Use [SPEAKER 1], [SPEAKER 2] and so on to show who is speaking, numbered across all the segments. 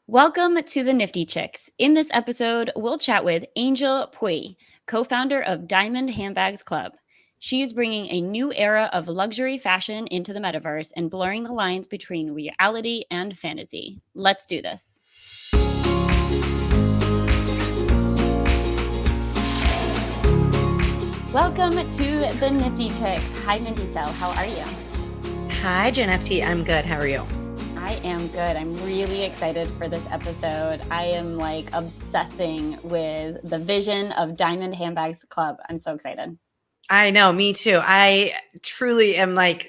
[SPEAKER 1] Welcome to the Nifty Chicks. In this episode, we'll chat with Angel Pui, co-founder of Diamond Handbags Club. She is bringing a new era of luxury fashion into the metaverse and blurring the lines between reality and fantasy. Let's do this. Welcome to the Nifty Chicks. Hi, Mindy So. How are you?
[SPEAKER 2] Hi, NFT. I'm good. How are you?
[SPEAKER 1] I am good. I'm really excited for this episode. I am obsessing with the vision of Diamond Handbags Club. I'm so excited.
[SPEAKER 2] I know, me too. I truly am I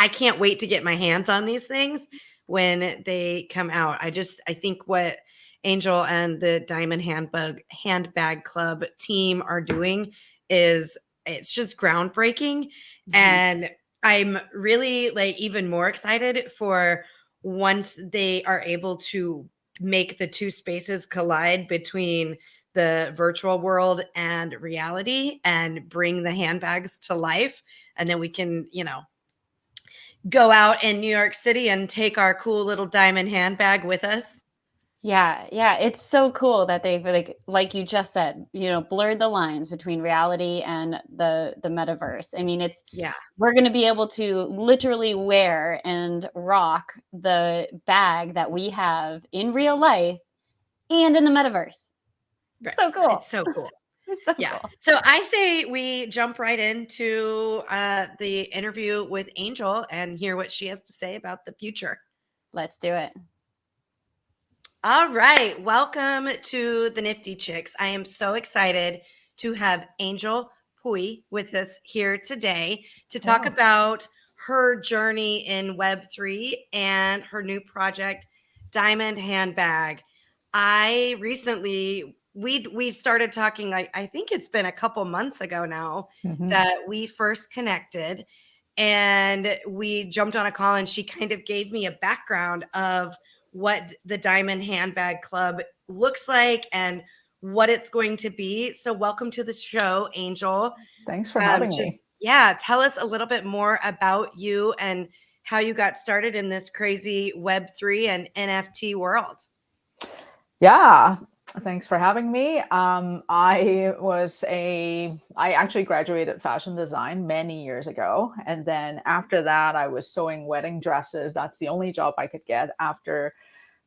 [SPEAKER 2] can't wait to get my hands on these things when they come out. I think what Angel and the Diamond Handbag Club team are doing it's just groundbreaking.
[SPEAKER 1] Mm-hmm.
[SPEAKER 2] And I'm really even more excited for once they are able to make the two spaces collide between the virtual world and reality and bring the handbags to life. And then we can, go out in New York City and take our cool little diamond handbag with us.
[SPEAKER 1] Yeah. It's so cool that they've like you just said, blurred the lines between reality and the metaverse. I mean, we're going to be able to literally wear and rock the bag that we have in real life and in the metaverse.
[SPEAKER 2] Right.
[SPEAKER 1] So cool.
[SPEAKER 2] It's so cool.
[SPEAKER 1] It's so
[SPEAKER 2] Yeah.
[SPEAKER 1] cool.
[SPEAKER 2] So I say we jump right into the interview with Angel and hear what she has to say about the future.
[SPEAKER 1] Let's do it.
[SPEAKER 2] All right. Welcome to the Nifty Chicks. I am so excited to have Angel Pui with us here today to talk about her journey in Web3 and her new project, Diamond Handbag. I recently, we started talking, I think it's been a couple months ago now that we first connected, and we jumped on a call and she kind of gave me a background of what the Diamond Handbag Club looks like and what it's going to be. So welcome to the show, Angel.
[SPEAKER 3] Thanks for having me.
[SPEAKER 2] Yeah, tell us a little bit more about you and how you got started in this crazy Web3 and NFT world.
[SPEAKER 3] Yeah, thanks for having me. I actually graduated fashion design many years ago. And then after that, I was sewing wedding dresses. That's the only job I could get after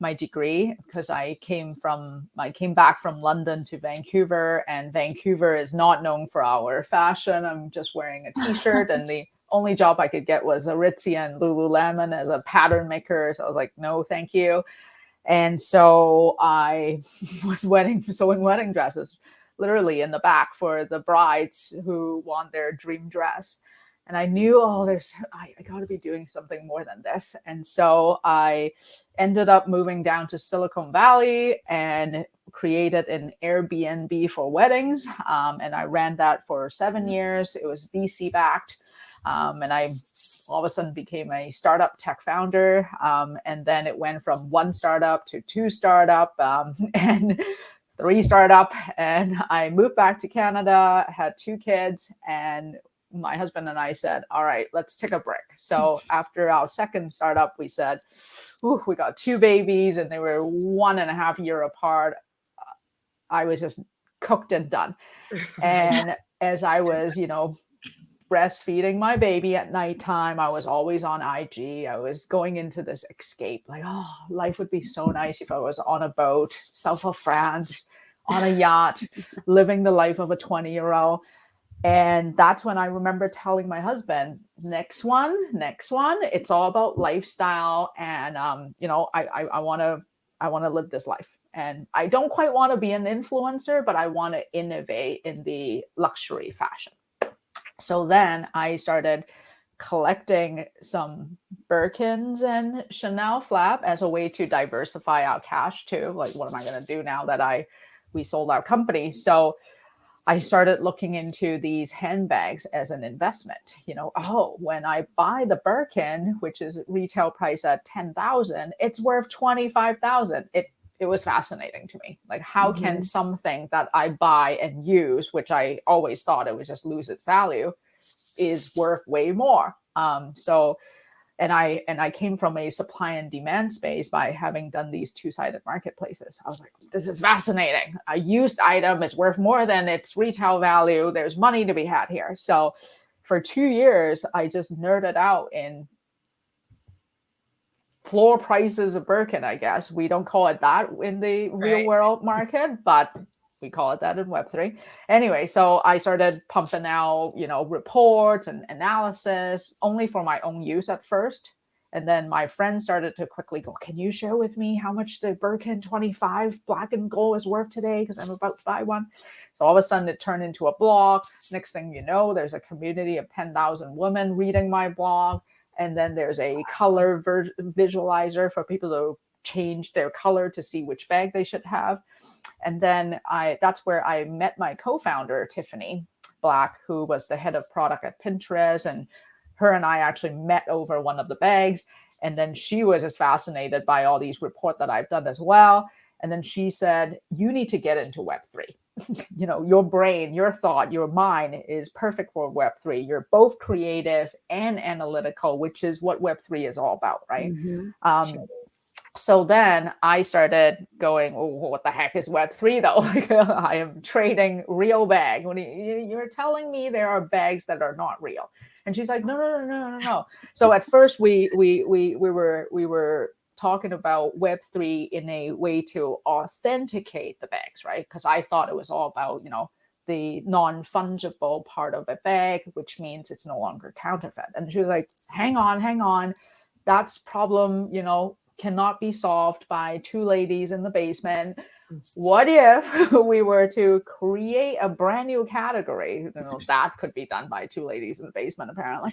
[SPEAKER 3] my degree, because I came back from London to Vancouver, and Vancouver is not known for our fashion. I'm just wearing a t-shirt and the only job I could get was Aritzia and Lululemon as a pattern maker. So I was like, no, thank you. And so I was sewing wedding dresses, literally in the back for the brides who want their dream dress. And I knew, I got to be doing something more than this. And so I ended up moving down to Silicon Valley and created an Airbnb for weddings. And I ran that for 7 years. It was VC backed. And I all of a sudden became a startup tech founder. And then it went from 1 startup to 2 startup and 3 startup. And I moved back to Canada, had 2 kids, and my husband and I said, all right, let's take a break. So after our second startup, we said, we got 2 babies and they were 1.5 years apart. I was just cooked and done. And as I was, breastfeeding my baby at nighttime, I was always on IG. I was going into this escape, life would be so nice if I was on a boat, south of France, on a yacht, living the life of a 20-year-old. And that's when I remember telling my husband, next one, it's all about lifestyle. And, I want to live this life. And I don't quite want to be an influencer, but I want to innovate in the luxury fashion. So then I started collecting some Birkins and Chanel flap as a way to diversify our cash too. Like, what am I going to do now that we sold our company? So I started looking into these handbags as an investment. When I buy the Birkin, which is retail price at $10,000, it's worth $25,000. It was fascinating to me. Like, how can something that I buy and use, which I always thought it would just lose its value, is worth way more. So And I came from a supply and demand space by having done these two-sided marketplaces. I was like, this is fascinating. A used item is worth more than its retail value. There's money to be had here. So for 2 years, I just nerded out in floor prices of Birkin, I guess. We don't call it that in the real world market, but we call it that in Web3. Anyway, so I started pumping out, reports and analysis only for my own use at first. And then my friends started to quickly go, can you share with me how much the Birkin 25 black and gold is worth today? Because I'm about to buy one. So all of a sudden it turned into a blog. Next thing you know, there's a community of 10,000 women reading my blog. And then there's a color visualizer for people to change their color to see which bag they should have. And then that's where I met my co-founder, Tiffany Black, who was the head of product at Pinterest. And her and I actually met over one of the bags. And then she was as fascinated by all these reports that I've done as well. And then she said, you need to get into Web3. Your brain, your thought, your mind is perfect for Web3. You're both creative and analytical, which is what Web3 is all about, right?
[SPEAKER 2] Sure.
[SPEAKER 3] So then I started going, oh, what the heck is Web3 though? Like, I am trading real bag. When you're telling me there are bags that are not real. And she's like, no. So at first we were talking about Web3 in a way to authenticate the bags, right? Because I thought it was all about, the non-fungible part of a bag, which means it's no longer counterfeit. And she was like, hang on. That's problem, cannot be solved by two ladies in the basement. What if we were to create a brand new category? That could be done by two ladies in the basement, apparently.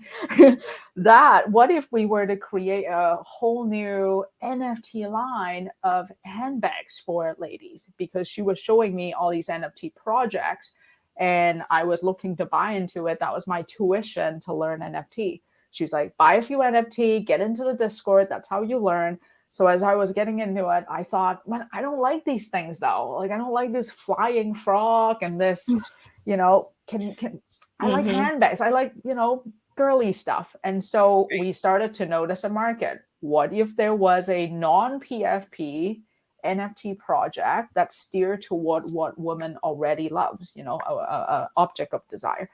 [SPEAKER 3] What if we were to create a whole new NFT line of handbags for ladies? Because she was showing me all these NFT projects and I was looking to buy into it. That was my tuition to learn NFT. She's like, buy a few NFT, get into the Discord. That's how you learn. So as I was getting into it, I thought, man, I don't like these things though. Like, I don't like this flying frog and this, I like handbags. I like, girly stuff. And so we started to notice a market. What if there was a non-PFP NFT project that steered toward what women already loves, a object of desire.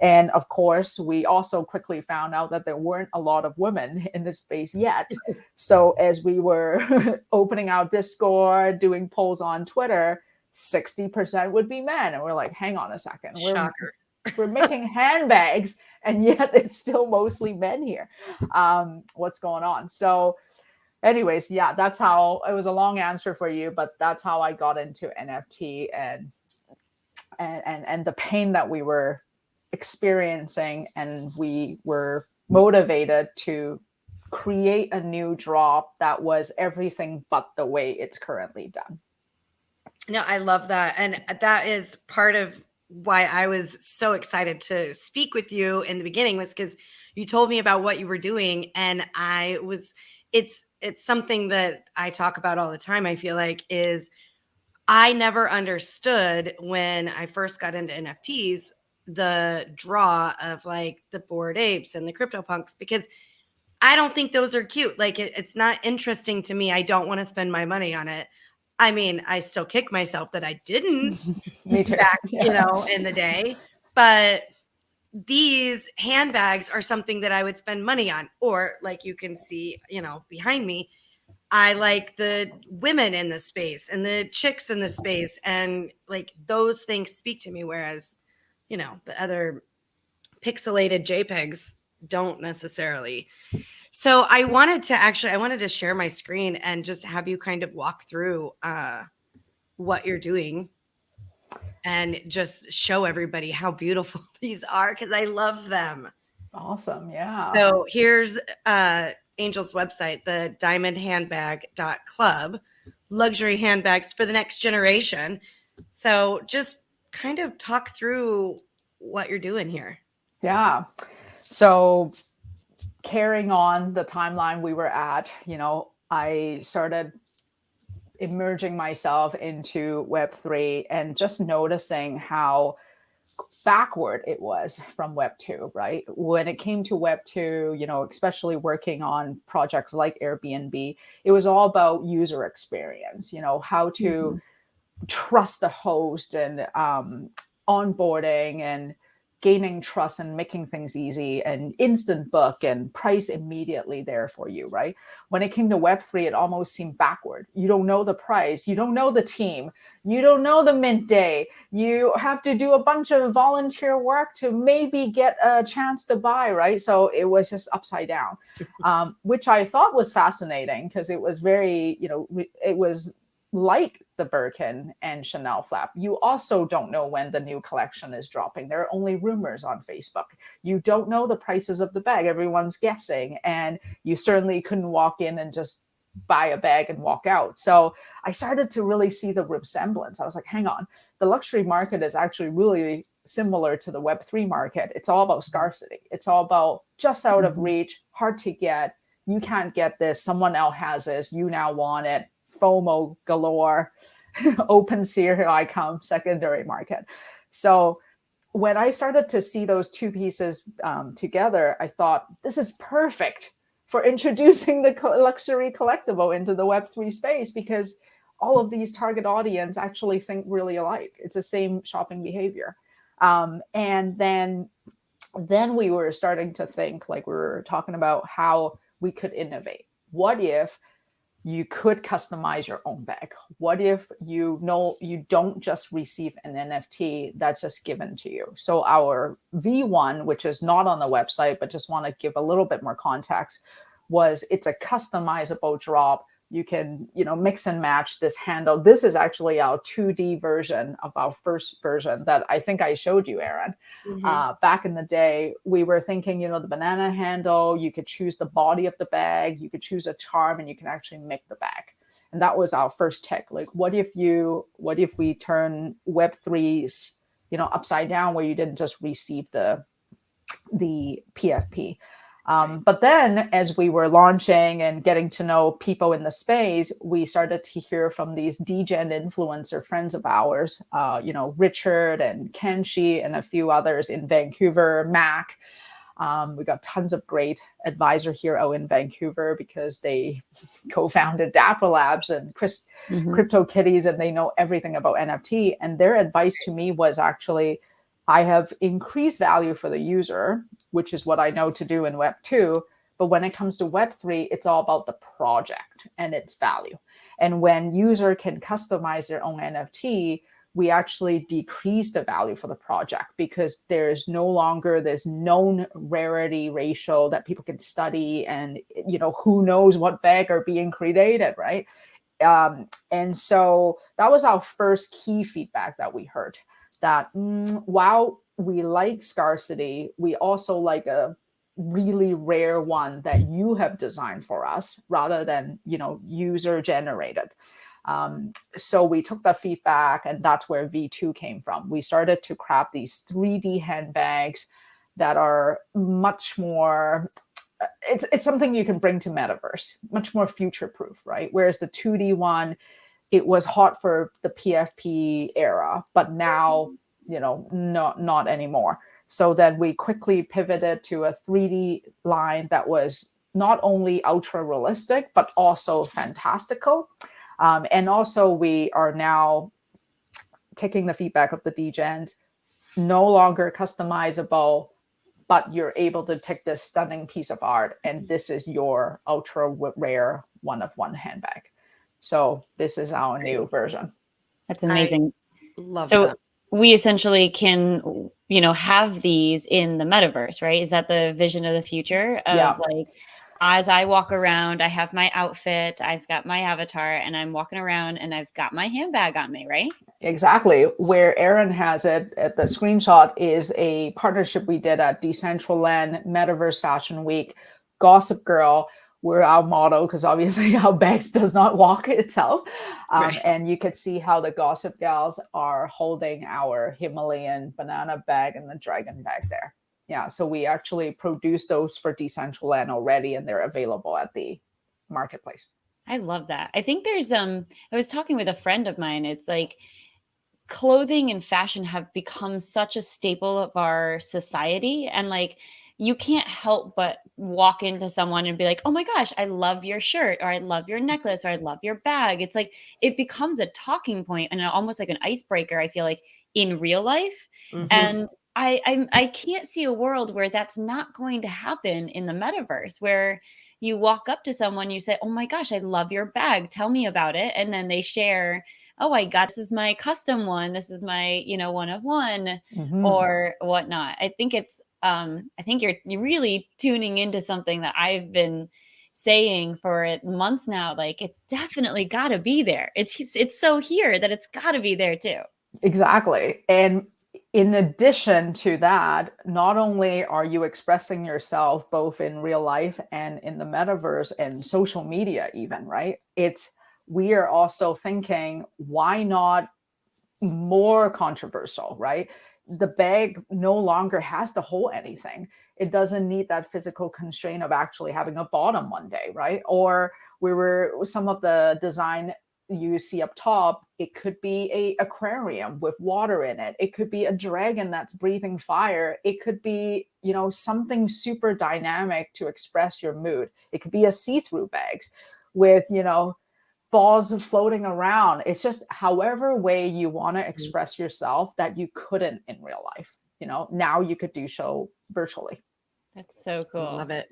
[SPEAKER 3] And of course, we also quickly found out that there weren't a lot of women in this space yet. So as we were opening our Discord, doing polls on Twitter, 60% would be men. And we're like, hang on a second. We're making handbags, and yet it's still mostly men here. What's going on? So anyways, yeah, that's how, it was a long answer for you, but that's how I got into NFT and the pain that we were experiencing, and we were motivated to create a new drop that was everything but the way it's currently done.
[SPEAKER 2] No, I love that. And that is part of why I was so excited to speak with you in the beginning, was because you told me about what you were doing. And it's something that I talk about all the time. I feel like is I never understood when I first got into NFTs, the draw of like the Bored Apes and the CryptoPunks, because I don't think those are cute. Like it's not interesting to me. I don't want to spend my money on it. I mean, I still kick myself that I didn't
[SPEAKER 3] Me too.
[SPEAKER 2] back, in the day, but these handbags are something that I would spend money on. Or like you can see, behind me, I like the women in the space and the chicks in the space, and like those things speak to me. Whereas, the other pixelated JPEGs don't necessarily. So I wanted to share my screen and just have you kind of walk through what you're doing and just show everybody how beautiful these are, because I love them.
[SPEAKER 3] Awesome. Yeah.
[SPEAKER 2] So here's Angel's website, the Diamond Handbag Club, luxury handbags for the next generation. So just kind of talk through what you're doing here.
[SPEAKER 3] Yeah. So carrying on the timeline we were at, I started immersing myself into Web3 and just noticing how backward it was from Web 2, right? When it came to Web 2, especially working on projects like Airbnb, it was all about user experience, how to trust the host and onboarding and gaining trust and making things easy and instant book and price immediately there for you, right? When it came to Web3, it almost seemed backward. You don't know the price. You don't know the team. You don't know the mint day. You have to do a bunch of volunteer work to maybe get a chance to buy, right? So it was just upside down, which I thought was fascinating because it was very, it was like the Birkin and Chanel flap. You also don't know when the new collection is dropping. There are only rumors on Facebook. You don't know the prices of the bag. Everyone's guessing. And you certainly couldn't walk in and just buy a bag and walk out. So I started to really see the resemblance. I was like, hang on, the luxury market is actually really similar to the Web3 market. It's all about scarcity. It's all about just out of reach, hard to get. You can't get this. Someone else has this. You now want it. FOMO galore, open seer, here I come, secondary market. So when I started to see those two pieces together, I thought, this is perfect for introducing the luxury collectible into the Web3 space, because all of these target audience actually think really alike. It's the same shopping behavior. And then we were starting to think, like we were talking about, how we could innovate. What if you could customize your own bag? What if you don't just receive an NFT that's just given to you? So our V1, which is not on the website, but just want to give a little bit more context, it's a customizable drop. You can, mix and match this handle. This is actually our 2D version of our first version that I think I showed you, Erin. Back in the day, we were thinking, the banana handle, you could choose the body of the bag, you could choose a charm, and you can actually make the bag. And that was our first tech. Like, what if we turn Web3's, upside down, where you didn't just receive the PFP? But then as we were launching and getting to know people in the space, we started to hear from these degen influencer friends of ours, Richard and Kenshi and a few others in Vancouver, Mac. We got tons of great advisor here in Vancouver because they co-founded Dapper Labs and CryptoKitties, and they know everything about NFT. And their advice to me was actually, I have increased value for the user, which is what I know to do in Web 2. But when it comes to Web 3, it's all about the project and its value. And when user can customize their own NFT, we actually decrease the value for the project, because there's no longer this known rarity ratio that people can study, and who knows what bag are being created, right? And so that was our first key feedback that we heard, that while we like scarcity, we also like a really rare one that you have designed for us rather than, user generated. So we took the feedback, and that's where V2 came from. We started to craft these 3D handbags that are much more, it's something you can bring to metaverse, much more future proof, right? Whereas the 2D one, it was hot for the PFP era, but now, not anymore. So then we quickly pivoted to a 3D line that was not only ultra realistic, but also fantastical. And also we are now taking the feedback of the degens, no longer customizable, but you're able to take this stunning piece of art, and this is your ultra rare one-of-one handbag. So this is our new version.
[SPEAKER 1] That's amazing.
[SPEAKER 2] I love
[SPEAKER 1] so
[SPEAKER 2] that.
[SPEAKER 1] We essentially can, have these in the metaverse, right? Is that the vision of the future of like, as I walk around, I have my outfit, I've got my avatar, and I'm walking around and I've got my handbag on me, right?
[SPEAKER 3] Exactly. Where Erin has it at the screenshot is a partnership we did at Decentraland Metaverse Fashion Week. Gossip Girl were our motto, because obviously our bags does not walk itself. Right. And you could see how the Gossip Gals are holding our Himalayan banana bag and the dragon bag there. Yeah, so we actually produced those for Decentraland already, and they're available at the marketplace.
[SPEAKER 1] I love that. I think there's I was talking with a friend of mine. It's like, clothing and fashion have become such a staple of our society, and like you can't help but walk into someone and be like, oh my gosh, I love your shirt, or I love your necklace, or I love your bag. It's like it becomes a talking point and almost like an icebreaker, I feel like, in real life. And I can't see a world where that's not going to happen in the metaverse, where you walk up to someone, you say, oh my gosh, I love your bag, tell me about it, and then they share, oh, I got, this is my custom one, this is my, one of one, or whatnot. I think it's I think you're really tuning into something that I've been saying for months now. Like, it's definitely got to be there. It's so here that it's got to be there too.
[SPEAKER 3] Exactly. And in addition to that, not only are you expressing yourself both in real life and in the metaverse and social media even, right? We are also thinking, why not more controversial, right? The bag no longer has to hold anything. It doesn't need that physical constraint of actually having a bottom one day, right? Or some of the design you see up top, it could be a aquarium with water in it. It could be a dragon that's breathing fire. It could be, something super dynamic to express your mood. It could be a see-through bags with, balls floating around. It's just however way you want to express yourself that you couldn't in real life. Now you could do so virtually.
[SPEAKER 1] That's so cool.
[SPEAKER 2] Love it.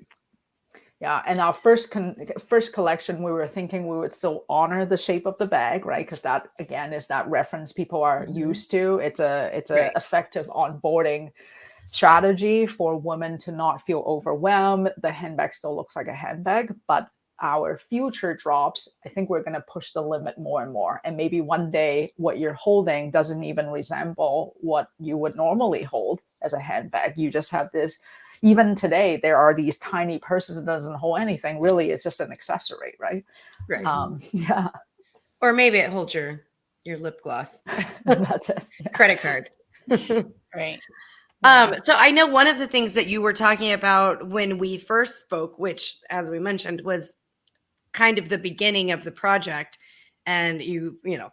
[SPEAKER 3] Yeah, and our first collection, we were thinking we would still honor the shape of the bag, right? Because that again is that reference people are used to. It's a effective onboarding strategy for women to not feel overwhelmed. The handbag still looks like a handbag, but our future drops, I think we're going to push the limit more and more. And maybe one day what you're holding doesn't even resemble what you would normally hold as a handbag. You just have this, even today, there are these tiny purses that doesn't hold anything. Really, it's just an accessory, right?
[SPEAKER 2] Right.
[SPEAKER 3] Yeah.
[SPEAKER 2] Or maybe it holds your lip gloss.
[SPEAKER 3] That's it. Yeah.
[SPEAKER 2] Credit card.
[SPEAKER 1] Right.
[SPEAKER 2] So I know one of the things that you were talking about when we first spoke, which, as we mentioned, was kind of the beginning of the project, and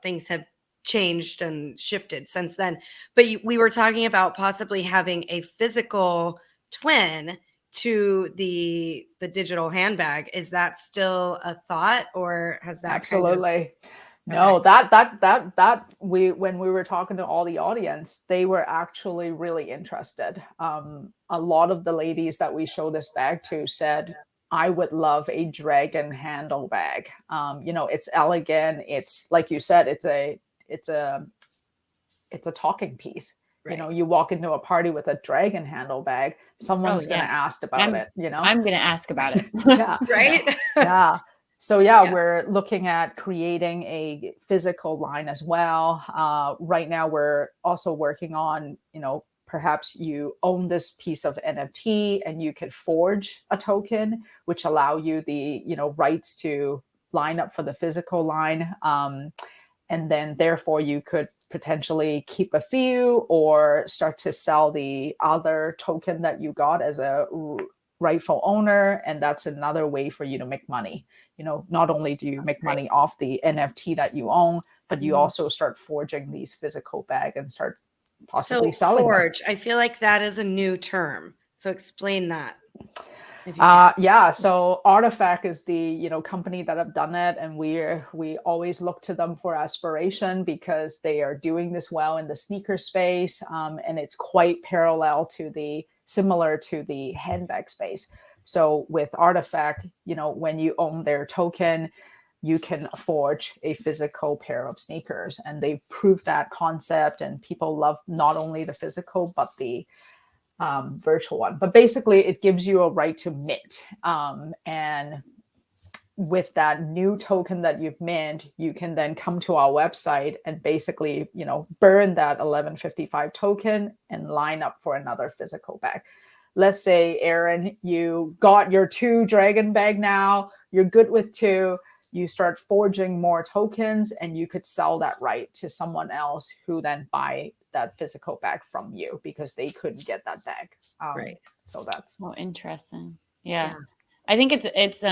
[SPEAKER 2] things have changed and shifted since then. But we were talking about possibly having a physical twin to the digital handbag. Is that still a thought, or has that
[SPEAKER 3] absolutely? No, that when we were talking to all the audience, they were actually really interested. A lot of the ladies that we show this bag to said, I would love a dragon handle bag. It's elegant. It's like you said, it's a talking piece. Right. You walk into a party with a dragon handle bag, someone's going to ask about it.
[SPEAKER 1] I'm going to ask about it.
[SPEAKER 3] Yeah.
[SPEAKER 2] Right.
[SPEAKER 3] Yeah. So we're looking at creating a physical line as well. Right now, we're also working on, perhaps you own this piece of NFT and you could forge a token, which allow you the, rights to line up for the physical line. And then therefore you could potentially keep a few or start to sell the other token that you got as a rightful owner. And that's another way for you to make money. Not only do you make money off the NFT that you own, but you also start forging these physical bags and start possibly selling
[SPEAKER 2] forge them. I feel like that is a new term. So explain that.
[SPEAKER 3] So Artifact is the company that have done it, and we always look to them for aspiration because they are doing this well in the sneaker space, and it's quite similar to the handbag space. So with Artifact, when you own their token, you can forge a physical pair of sneakers, and they've proved that concept, and people love not only the physical but the virtual one. But basically, it gives you a right to mint, and with that new token that you've mint, you can then come to our website and basically, burn that 1155 token and line up for another physical bag. Let's say, Aaron, you got your 2 dragon bag now, you're good with 2, you start forging more tokens, and you could sell that right to someone else who then buy that physical bag from you because they couldn't get that bag.
[SPEAKER 2] Right.
[SPEAKER 3] So that's
[SPEAKER 1] interesting. Yeah. I think it's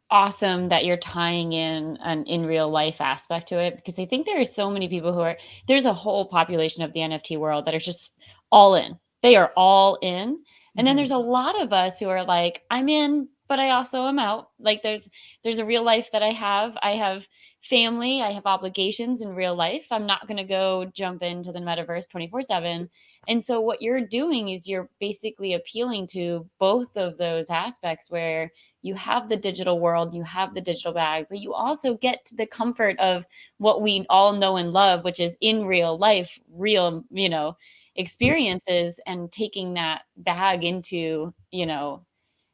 [SPEAKER 1] awesome that you're tying in an in real life aspect to it, because I think there are so many people there's a whole population of the NFT world that are just all in. They are all in. And then there's a lot of us who are like, I'm in, but I also am out. Like there's a real life that I have. I have family, I have obligations in real life. I'm not going to go jump into the metaverse 24/7. And so what you're doing is you're basically appealing to both of those aspects, where you have the digital world, you have the digital bag, but you also get to the comfort of what we all know and love, which is in real life, real, experiences, and taking that bag into,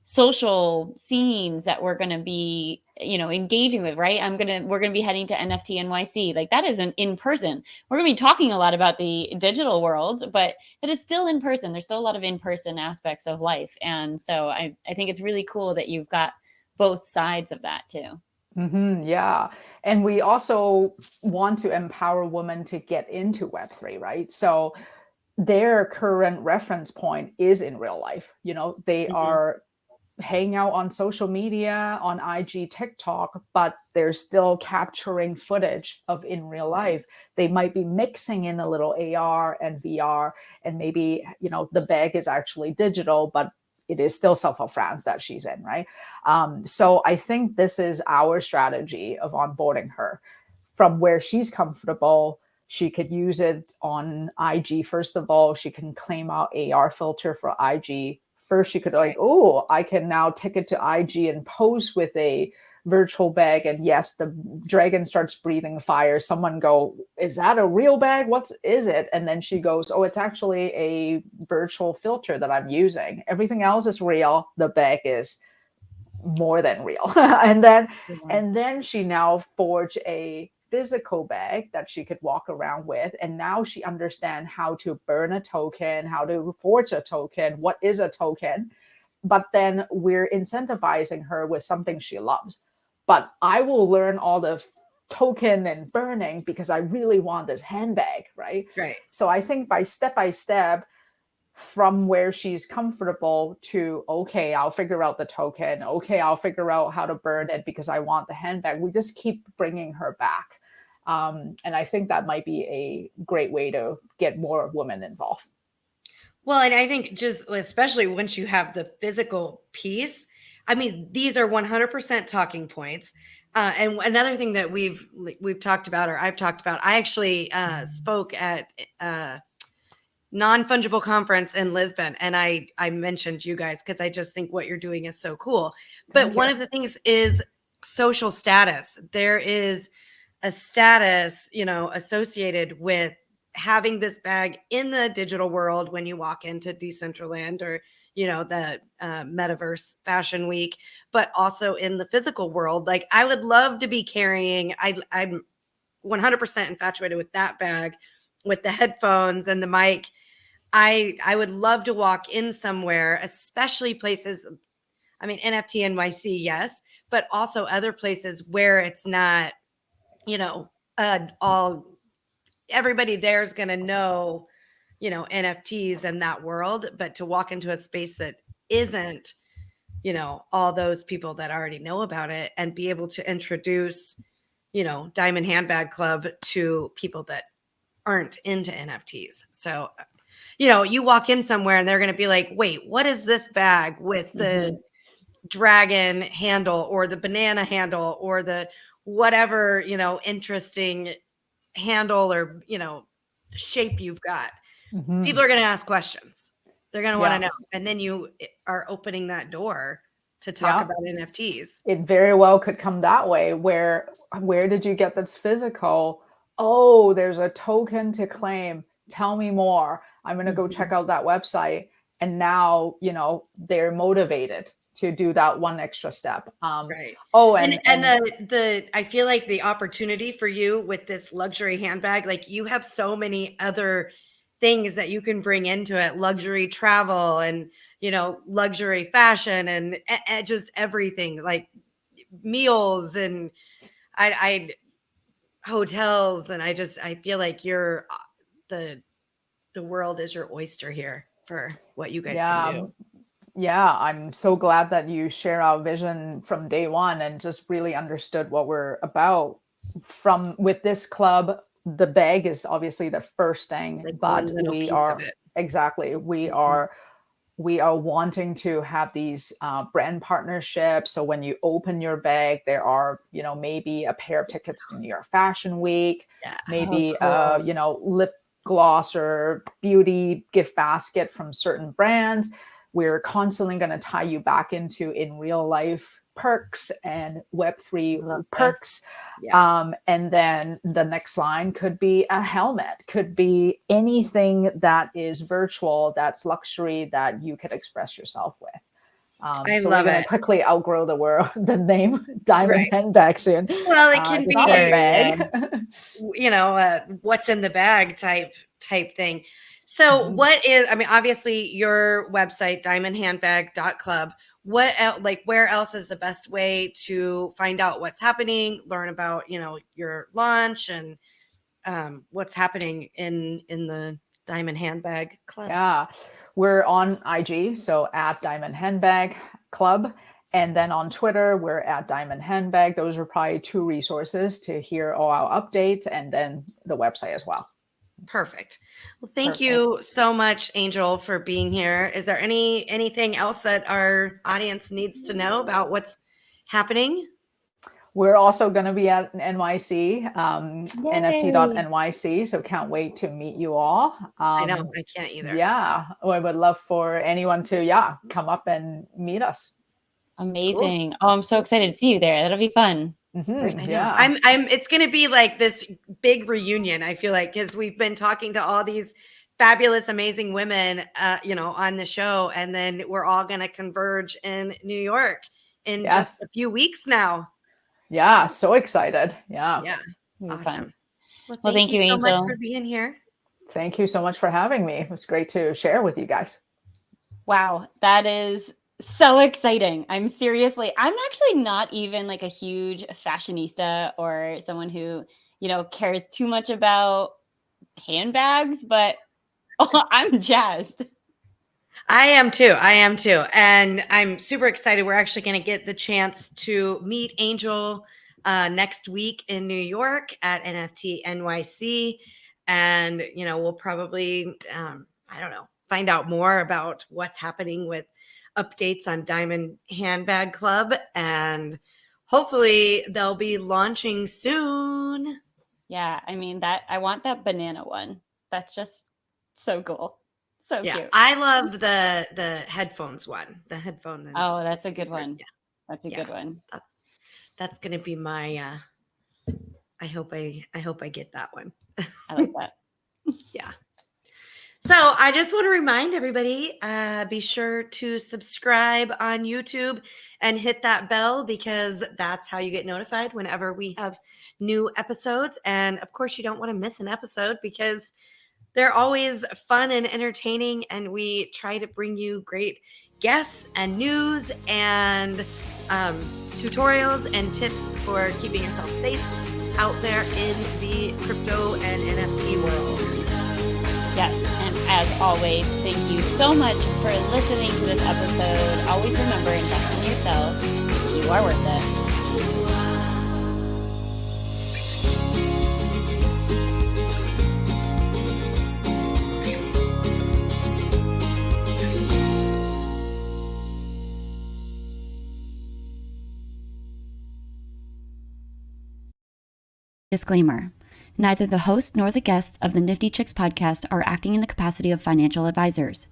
[SPEAKER 1] social scenes that we're going to be, engaging with, right? We're going to be heading to NFT NYC. Like that isn't in person. We're going to be talking a lot about the digital world, but that is still in person. There's still a lot of in-person aspects of life. And so I think it's really cool that you've got both sides of that too.
[SPEAKER 3] Yeah. And we also want to empower women to get into Web3, right? So their current reference point is in real life. They are hang out on social media, on IG, TikTok, but they're still capturing footage of in real life. They might be mixing in a little AR and VR, and maybe, the bag is actually digital, but it is still South of France that she's in, right? So I think this is our strategy of onboarding her from where she's comfortable. She could use it on IG. First of all, she can claim out AR filter for IG. First, she could I can now take it to IG and pose with a virtual bag. And yes, the dragon starts breathing fire. Someone go, is that a real bag? What is it? And then she goes, oh, it's actually a virtual filter that I'm using. Everything else is real. The bag is more than real. and then she now forged a physical bag that she could walk around with, and now she understands how to burn a token, how to forge a token, what is a token. But then we're incentivizing her with something she loves. But I will learn all the token and burning because I really want this handbag, right? So I think by step from where she's comfortable to, okay, I'll figure out the token. Okay, I'll figure out how to burn it because I want the handbag. We just keep bringing her back. And I think that might be a great way to get more women involved.
[SPEAKER 2] Well, and I think just especially once you have the physical piece, I mean, these are 100% talking points. And another thing that we've talked about, or I've talked about, I actually spoke at non-fungible conference in Lisbon, and I mentioned you guys because I just think what you're doing is so cool. But one of the things is social status. There is a status, associated with having this bag in the digital world when you walk into Decentraland or the metaverse fashion week, but also in the physical world. Like I would love to be carrying, I'm 100% infatuated with that bag with the headphones and the mic. I would love to walk in somewhere, especially places, I mean, NFT NYC, yes, but also other places where it's not, all everybody there is going to know, NFTs and that world, but to walk into a space that isn't, all those people that already know about it and be able to introduce, Diamond Handbag Club to people that aren't into NFTs. So, you walk in somewhere and they're going to be like, wait, what is this bag with the dragon handle or the banana handle or the whatever, interesting handle or, shape you've got? People are going to ask questions. They're going to want to know. And then you are opening that door to talk about NFTs.
[SPEAKER 3] It very well could come that way. Where did you get this physical? Oh, there's a token to claim. Tell me more. I'm going to go check out that website. And now, they're motivated to do that one extra step.
[SPEAKER 2] Right.
[SPEAKER 3] Oh,
[SPEAKER 2] and the I feel like the opportunity for you with this luxury handbag, like you have so many other things that you can bring into it, luxury travel and, luxury fashion and just everything, like meals and I hotels. And I feel like you're the world is your oyster here for what you guys can do.
[SPEAKER 3] Yeah, I'm so glad that you share our vision from day one and just really understood what we're about. From with this club, the bag is obviously the first thing,
[SPEAKER 2] Like
[SPEAKER 3] but
[SPEAKER 2] one little
[SPEAKER 3] we
[SPEAKER 2] piece of
[SPEAKER 3] are
[SPEAKER 2] it.
[SPEAKER 3] exactly we are wanting to have these brand partnerships. So when you open your bag, there are, maybe a pair of tickets to New York Fashion Week,
[SPEAKER 2] Yeah.
[SPEAKER 3] maybe,
[SPEAKER 1] cool.
[SPEAKER 3] lip gloss or beauty gift basket from certain brands. We're constantly going to tie you back into in real life perks and Web3
[SPEAKER 1] Love
[SPEAKER 3] perks.
[SPEAKER 1] this.
[SPEAKER 2] Yeah.
[SPEAKER 3] And then the next line could be a helmet, could be anything that is virtual, that's luxury, that you could express yourself with.
[SPEAKER 2] I
[SPEAKER 3] So we're
[SPEAKER 2] love
[SPEAKER 3] going
[SPEAKER 2] it.
[SPEAKER 3] to quickly outgrow the name Diamond
[SPEAKER 2] Right.
[SPEAKER 3] Handbag soon.
[SPEAKER 2] Well, it can
[SPEAKER 3] It's
[SPEAKER 2] be,
[SPEAKER 3] not a bag.
[SPEAKER 2] what's in the bag type thing. So what is, I mean, obviously your website, diamondhandbag.club, where else is the best way to find out what's happening, learn about, your launch and what's happening in the Diamond Handbag Club?
[SPEAKER 3] Yeah, we're on IG, so at Diamond Handbag Club. And then on Twitter, we're at Diamond Handbag. Those are probably two resources to hear all our updates, and then the website as well.
[SPEAKER 2] Perfect. Well, thank you so much, Angel, for being here. Is there anything else that our audience needs to know about what's happening?
[SPEAKER 3] We're also going to be at NYC, NFT.NYC. So can't wait to meet you all.
[SPEAKER 2] I know, I can't either.
[SPEAKER 3] Yeah, I would love for anyone to, come up and meet us.
[SPEAKER 1] Amazing. Cool. Oh, I'm so excited to see you there. That'll be fun.
[SPEAKER 3] Mm-hmm.
[SPEAKER 2] I know.
[SPEAKER 3] Yeah.
[SPEAKER 2] It's going to be like this big reunion, I feel like, because we've been talking to all these fabulous, amazing women, on the show. And then we're all going to converge in New York in just a few weeks now.
[SPEAKER 3] Yeah. So excited. Yeah.
[SPEAKER 2] Yeah. Awesome.
[SPEAKER 1] Fun.
[SPEAKER 2] Well, thank you so
[SPEAKER 1] Angel.
[SPEAKER 2] much for being here.
[SPEAKER 3] Thank you so much for having me. It was great to share with you guys.
[SPEAKER 1] Wow. That is so exciting. I'm actually not even like a huge fashionista or someone who, cares too much about handbags, but I'm jazzed.
[SPEAKER 2] I am too. And I'm super excited. We're actually going to get the chance to meet Angel next week in New York at NFT NYC. And, we'll probably, find out more about what's happening with updates on Diamond Handbag Club. And hopefully they'll be launching soon.
[SPEAKER 1] Yeah. I mean, I want that banana one. That's just so cool. So cute.
[SPEAKER 2] I love the headphones one. The headphone.
[SPEAKER 1] Oh, that's a good one.
[SPEAKER 2] Yeah.
[SPEAKER 1] That's a good one.
[SPEAKER 2] That's gonna be my I hope I get that one.
[SPEAKER 1] I like that.
[SPEAKER 2] Yeah. So I just want to remind everybody, be sure to subscribe on YouTube and hit that bell, because that's how you get notified whenever we have new episodes. And of course, you don't want to miss an episode, because they're always fun and entertaining, and we try to bring you great guests and news and tutorials and tips for keeping yourself safe out there in the crypto and NFT world.
[SPEAKER 1] Yes, and as always, thank you so much for listening to this episode. Always remember, invest in yourself. You are worth it. Disclaimer. Neither the host nor the guests of the Nifty Chicks podcast are acting in the capacity of financial advisors.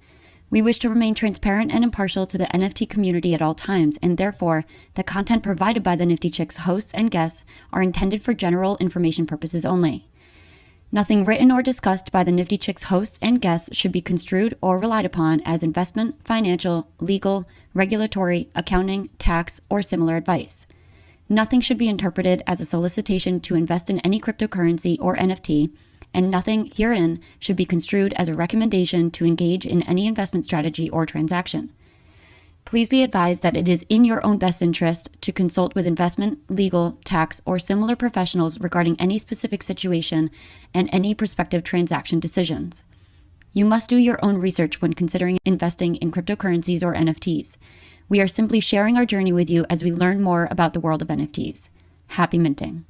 [SPEAKER 1] We wish to remain transparent and impartial to the NFT community at all times, and therefore, the content provided by the Nifty Chicks hosts and guests are intended for general information purposes only. Nothing written or discussed by the Nifty Chicks hosts and guests should be construed or relied upon as investment, financial, legal, regulatory, accounting, tax, or similar advice. Nothing should be interpreted as a solicitation to invest in any cryptocurrency or NFT, and nothing herein should be construed as a recommendation to engage in any investment strategy or transaction. Please be advised that it is in your own best interest to consult with investment, legal, tax, or similar professionals regarding any specific situation and any prospective transaction decisions. You must do your own research when considering investing in cryptocurrencies or NFTs. We are simply sharing our journey with you as we learn more about the world of NFTs. Happy minting.